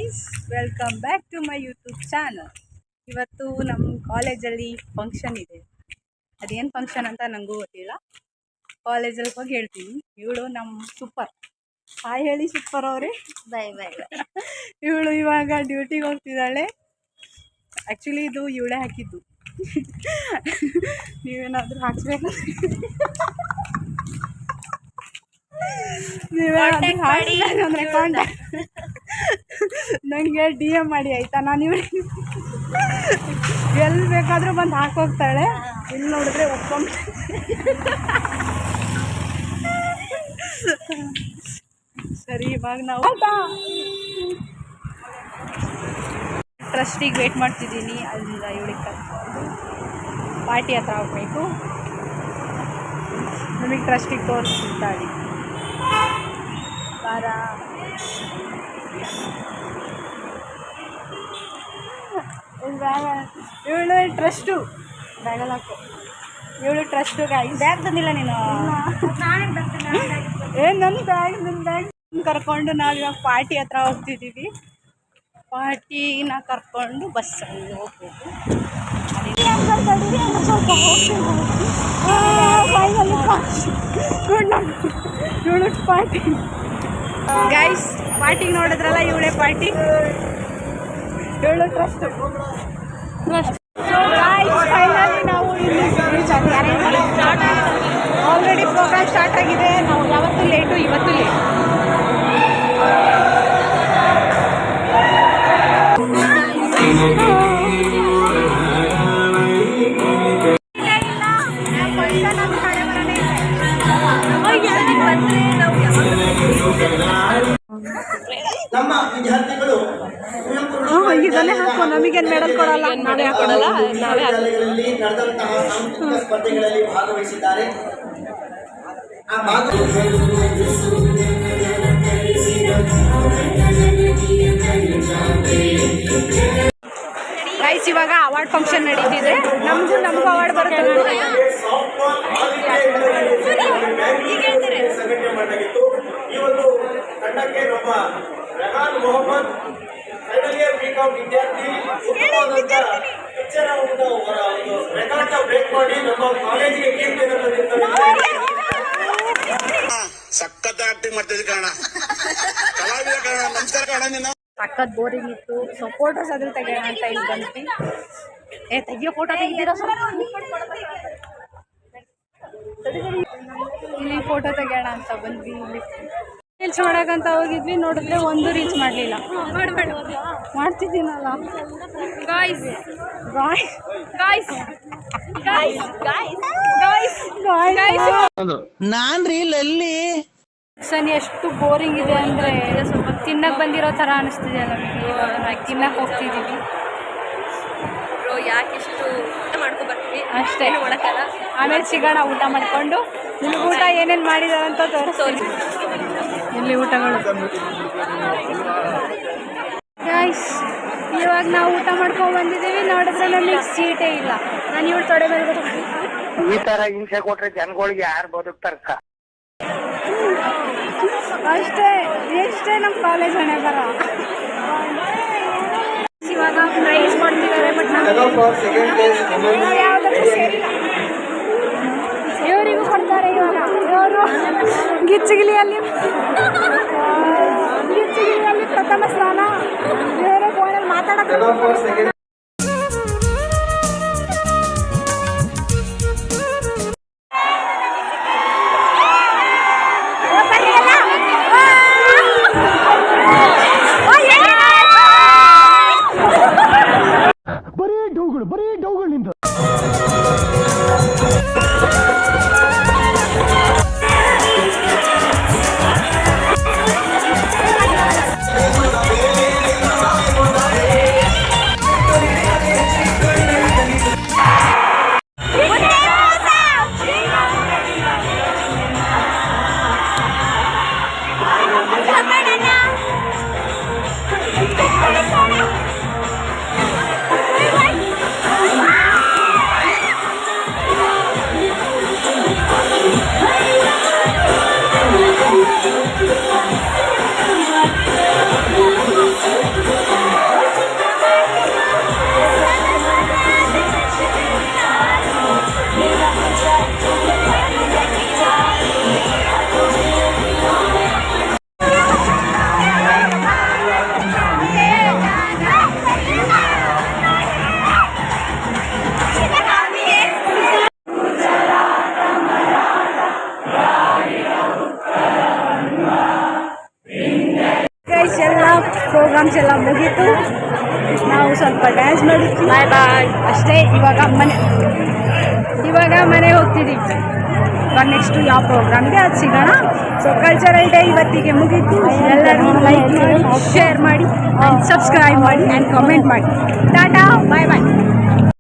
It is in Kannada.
Guys, welcome back to my YouTube channel. ಇವತ್ತು ನಮ್ಮ ಕಾಲೇಜಲ್ಲಿ ಫಂಕ್ಷನ್ ಇದೆ. ಅದೇನು ಫಂಕ್ಷನ್ ಅಂತ ನನಗೂ ಗೊತ್ತಿಲ್ಲ. ಕಾಲೇಜಲ್ಲಿ ಹೋಗಿ ಹೇಳ್ತೀನಿ. ಇವಳು ನಮ್ಮ ಸೂಪರ್. ಹಾಯ್ ಹೇಳಿ ಸೂಪರ್ ಅವರೇ. Bye bye bye. ಇವಳು ಇವಾಗ ಡ್ಯೂಟಿಗೆ ಹೋಗ್ತಿದ್ದಾಳೆ. ಆ್ಯಕ್ಚುಲಿ ಇದು ಇವಳೇ ಹಾಕಿದ್ದು. ನೀವೇನಾದರೂ ಹಾಕ್ಸ್ಬೇಕು, ನೀವೇನಾದರೂ ಹಾಕ್ಸ್ಬೇಕಂದ್ರೆ ಕಾಂಟ್ಯಾಕ್ಟ್ ನನಗೆ DM ಮಾಡಿ ಆಯಿತಾ. ನಾನು ಇವಳಿಗೆ ಎಲ್ಲಿ ಬೇಕಾದರೂ ಬಂದು ಹಾಕೋಗ್ತಾಳೆ. ಇಲ್ಲಿ ನೋಡಿದ್ರೆ ಒಪ್ಕೊಂಡು ಸರಿ. ಇವಾಗ ನಾವು ಟ್ರಸ್ಟಿಗೆ ವೇಟ್ ಮಾಡ್ತಿದ್ದೀನಿ. ಅಲ್ಲಿಂದ ಇವಳಿಗೆ ಕರ್ಕೊಂಡು ಪಾರ್ಟಿ ಹತ್ರ ಹೋಗ್ಬೇಕು. ನಮಗೆ ಟ್ರಸ್ಟಿಗೆ ತೋರಿಸ್ತಾಳೆ ಬಾರ. ಇವಳು ಟ್ರಸ್ಟು ಬ್ಯಾಗಲ್ಲಿ ಹಾಕು. ಇವಳು ಟ್ರಸ್ಟು ಬ್ಯಾಗ್ ತಂದಿಲ್ಲ ನೀನು. ನನ್ನ ಬ್ಯಾಗ್ ಕರ್ಕೊಂಡು ನಾವಿವಾಗ ಪಾರ್ಟಿ ಹತ್ರ ಹೋಗ್ತಿದ್ದೀವಿ. ಪಾರ್ಟಿನ ಕರ್ಕೊಂಡು ಬಸ್ಸಲ್ಲಿ ಹೋಗ್ಬೇಕು. ಸ್ವಲ್ಪ ಇವಳು ಪಾರ್ಟಿ. ಗೈಸ್, ಪಾರ್ಟಿಗೆ ನೋಡಿದ್ರಲ್ಲ, ಇವಳೇ ಪಾರ್ಟಿ. ಇವಳು ಟ್ರಸ್ಟ್. ಸೊ ಗೈಸ್, ಫೈನಲಿ ನಾವು ಇಲ್ಲಿ ರೀಚ್ ಆಗ್ತಾರೆ. ಆಲ್ರೆಡಿ ಪ್ರೋಗ್ರಾಮ್ ಸ್ಟಾರ್ಟ್ ಆಗಿದೆ. ನಾವು ಯಾವತ್ತೂ ಲೇಟು, ಇವತ್ತು ಲೇಟ್. ನಮ್ಮ ವಿದ್ಯಾರ್ಥಿಗಳು ಇದನ್ನೇ ಹಾಕೋ, ನಮಗೇನು ಮೆಡಲ್ ಕೊಡಲ್ಲ. ಶಾಲೆಗಳಲ್ಲಿ ನಡೆದಂತಹ ಸಾಂಸ್ಕೃತಿಕ ಸ್ಪರ್ಧೆಗಳಲ್ಲಿ ಭಾಗವಹಿಸಿದ್ದಾರೆ. ಗೈಸ್, ಇವಾಗ ಅವಾರ್ಡ್ ಫಂಕ್ಷನ್ ನಡೀತಿದೆ. ನಮಗೂ ಅವಾರ್ಡ್ ಬರುತ್ತೆ. ಸಂಘಟನೆ ಮಾಡಲಾಗಿತ್ತು. ಈ ಒಂದು ತಂಡಕ್ಕೆ ನಮ್ಮ Rehan Mohammed final year B.Com ವಿದ್ಯಾರ್ಥಿ ಉತ್ತಮವಾದಂತಹ ಪಿಕ್ಚರ್ ರೆಕಾರ್ಡ್ ಬ್ರೇಕ್ ಮಾಡಿ ನಮ್ಮ ಕಾಲೇಜಿಗೆ ಕೀರ್ತಿಯನ್ನು ತಂದಿದ್ದಾರೆ. ಸಖತ್ ಆಕ್ಟಿಂಗ್ ಮಾಡ್ತಿದ್ದೆ ಕಾರಣ, ಕಲಾವಿದ ಕಾರಣ. ನಮಸ್ಕಾರ ಕಾರಣ. ನೀನು ಸಖತ್ ಬೋರಿಂಗ್ ಇತ್ತು. ಸೊ ಫೋಟೋಸ್ ಅದ್ರ ತೆಗೆಯೋಣ ಅಂತ ಇಲ್ಲಿ ಬಂದ್ವಿ. ತೆಗಿಯೋ ಫೋಟೋ ತೆಗಿತೀರಾ? ಇಲ್ಲಿ ಫೋಟೋ ತೆಗೆಯೋಣ ಅಂತ ಬಂದ್ವಿ. ಇಲ್ಲಿ ರೀಲ್ಸ್ ಮಾಡೋಕ್ಕಂತ ಹೋಗಿದ್ವಿ. ನೋಡಿದ್ರೆ ಒಂದು ರೀಲ್ಸ್ ಮಾಡಲಿಲ್ಲ. ಮಾಡ್ತಿದ್ದೀನಲ್ಲ. Guys guys guys guys guys guys ನಾನ್ರಿ ಲಲ್ಲಿ. ಸನಿ ಎಷ್ಟು ಬೋರಿಂಗ್ ಇದೆ ಅಂದರೆ ಸ್ವಲ್ಪ ತಿನ್ನಕ್ಕೆ ಬಂದಿರೋ ಥರ ಅನಿಸ್ತಿದೆ ನಮಗೆ. ನಾವು ತಿನ್ನಕ್ಕೆ ಹೋಗ್ತಿದ್ದೀವಿ. ಯಾಕೆಷ್ಟು ಮಾಡ್ಕೊಬರ್ತೀವಿ ಅಷ್ಟೇ, ಆಮೇಲೆ ಸಿಗೋಣ ಊಟ ಮಾಡಿಕೊಂಡು. ನಿಮ್ಗೆ ಊಟ ಏನೇನು ಮಾಡಿದಾರೆ ಅಂತ ತೋರಿಸ್ತೀವಿ. ಇಲ್ಲಿ ಊಟಗಳು. ಗೈಸ್, ಇವಾಗ ನಾವು ಊಟ ಮಾಡ್ಕೊಂಡು ಬಂದಿದ್ದೀವಿ. ನೋಡಿದ್ರೆ ನಮಗೆ ಸೀಟೇ ಇಲ್ಲ. ನಾನು ಇವಳು ತೊಡೆ ಮೇಲೆ ಈ ತರ ಹಿಂಸೆ ಕೊಟ್ರೆ ಜನಗಳಿಗೆ ಯಾರು ಬದುಕ್ತಾರ? ಎಷ್ಟೇ ನಮ್ಮ ಕಾಲೇಜ್ ಹಣೆ ಬರ. ಇವಾಗ ಪ್ರೈಸ್ ಕೊಡ್ತಿದ್ದಾರೆ, ಬಟ್ ಯಾವುದಕ್ಕೂ ಸೇರಿಲ್ಲ. ಇವರಿಗೂ ಕೊಡ್ತಾರೆ. ಇವಾಗ ಇವರು ಗಿಚ್ಚಗಿಲಿಯಲ್ಲಿ ಪ್ರಥಮ ಸ್ಥಾನ. ಇವರೇ ಫೋನಲ್ಲಿ ಮಾತಾಡೋದು. ಬರೀ ಡೌಗಳಿಂದ ಪ್ರೋಗ್ರಾಮ್ಸ್ ಎಲ್ಲ ಮುಗೀತು. ನಾವು ಸ್ವಲ್ಪ ಡ್ಯಾನ್ಸ್ ಮಾಡಿದ್ವಿ. ಬಾಯ್ ಬಾಯ್. ಅಷ್ಟೇ. ಇವಾಗ ಮನೆ ಹೋಗ್ತಿದ್ದೀವಿ. ಇವಾಗ ನೆಕ್ಸ್ಟು ಯಾವ ಪ್ರೋಗ್ರಾಮ್ಗೆ ಅದು ಸಿಗೋಣ. ಸೊ ಕಲ್ಚರಲ್ ಡೇ ಇವತ್ತಿಗೆ ಮುಗೀತು. ಎಲ್ಲರೂ ಲೈಕ್ ಮಾಡಿ, ಶೇರ್ ಮಾಡಿ, ಸಬ್ಸ್ಕ್ರೈಬ್ ಮಾಡಿ ಆ್ಯಂಡ್ ಕಮೆಂಟ್ ಮಾಡಿ. ಟಾಟಾ, ಬಾಯ್ ಬಾಯ್.